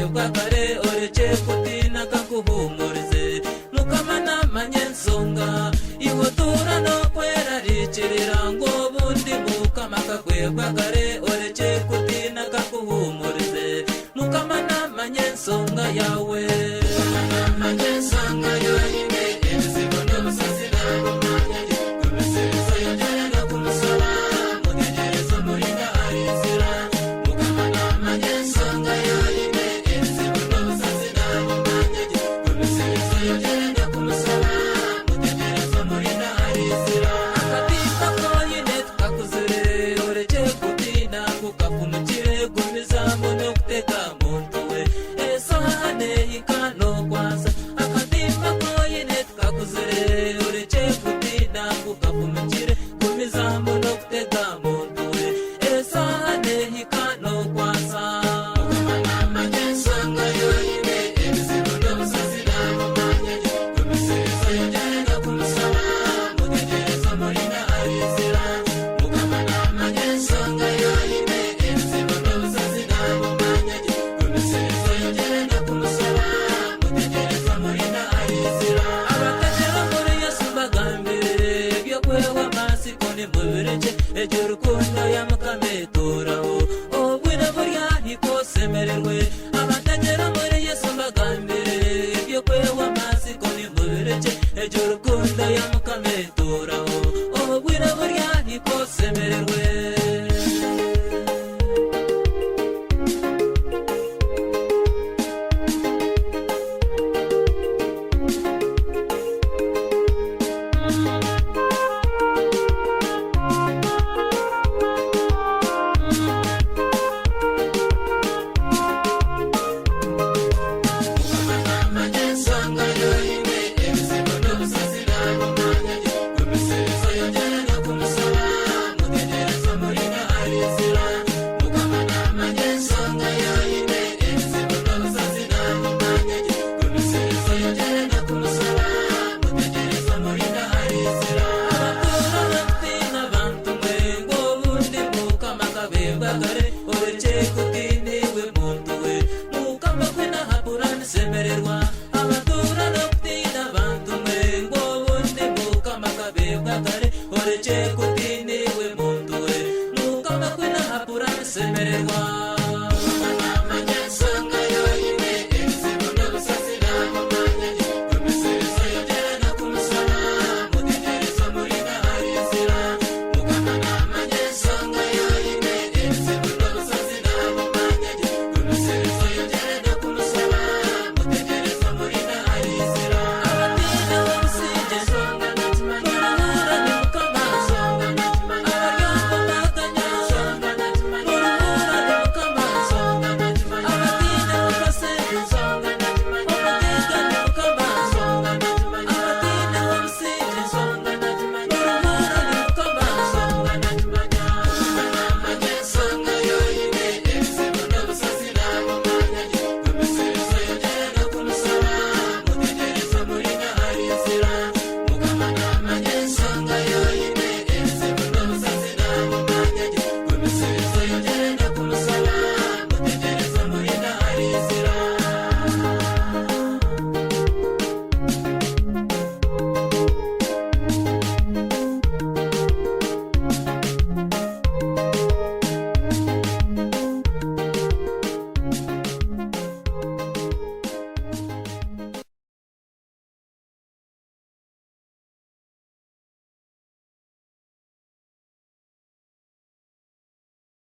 kakwebwa kare oreke kutina kakuhumurize mukama namanye nsonga ihotura no kwera rikirira ngo bundi mukama kakwebwa kare oreke kutina kakuhumurize mukama namanye nsonga yawe namanye nsonga yoyine ebizibu n'obusazi nabumanye kumisirizo yongerera kumusaba mutegerezo mulinda arizira mukama namanye nsonga yoyine ebizibu n'obusazi nabumanye kumisirizo yongerera kumusaba mutegerezo mulinda arizira akatimba koyine tukakuzire oreke kutina kukafumukire gumizamu n'okutekamo